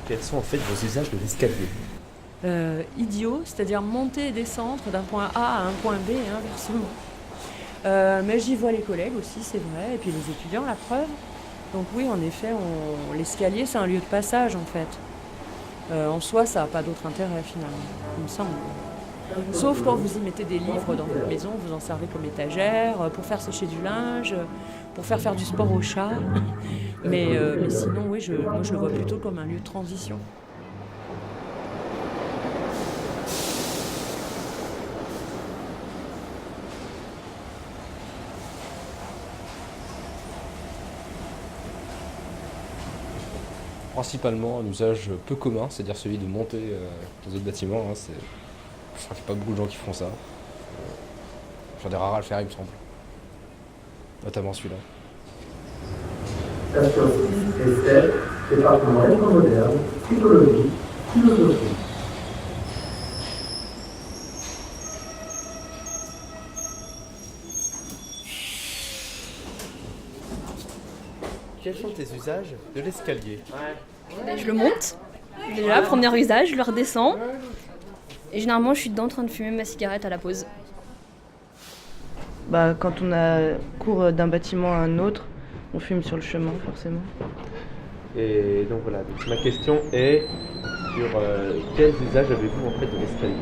Quels sont en fait vos usages de l'escalier? Idiot, c'est-à-dire monter et descendre d'un point A à un point B et inversement. Mais j'y vois les collègues aussi, c'est vrai, et puis les étudiants, la preuve. Donc oui, en effet, l'escalier, c'est un lieu de passage, en fait. En soi, ça n'a pas d'autre intérêt, finalement, il me semble. Sauf quand vous y mettez des livres dans votre maison, vous en servez comme étagère, pour faire sécher du linge, pour faire du sport au chat. Mais sinon, oui, moi, je le vois plutôt comme un lieu de transition. Principalement un usage peu commun, c'est-à-dire celui de monter dans d'autres bâtiments. Je crois qu'il n'y a pas beaucoup de gens qui font ça. J'en ai rare à le faire, il me semble. Notamment celui-là. Station 6 et 7, département éco-moderne, psychologie, philosophie. Quels sont tes usages de l'escalier? Je le monte, déjà, premier usage, je le redescends. Et généralement, je suis dedans en train de fumer ma cigarette à la pause. Quand on a cours d'un bâtiment à un autre, on fume sur le chemin, forcément. Et donc voilà, donc ma question est sur quels usages avez-vous en fait de l'escalier?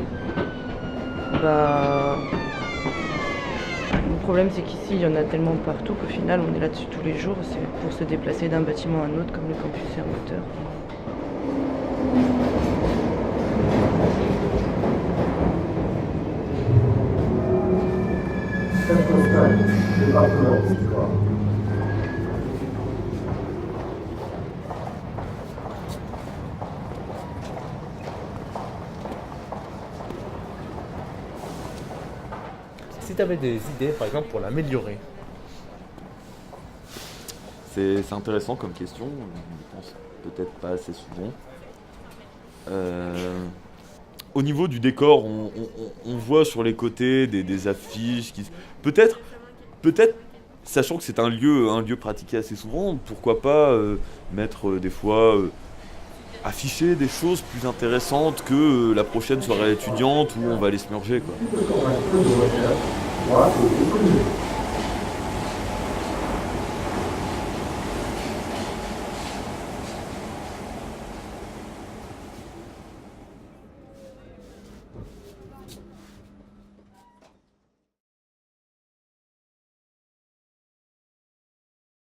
Le problème, c'est qu'ici, il y en a tellement partout qu'au final, on est là-dessus tous les jours. C'est pour se déplacer d'un bâtiment à un autre, comme le campus et un moteur. Station 5, département d'histoire. Si tu avais des idées, par exemple, pour l'améliorer. C'est intéressant comme question, je pense peut-être pas assez souvent. Au niveau du décor, on voit sur les côtés des affiches qui... Peut-être, sachant que c'est un lieu pratiqué assez souvent, pourquoi pas mettre des fois... afficher des choses plus intéressantes que la prochaine soirée étudiante où on va aller se merger, quoi. Information de recherche, droit et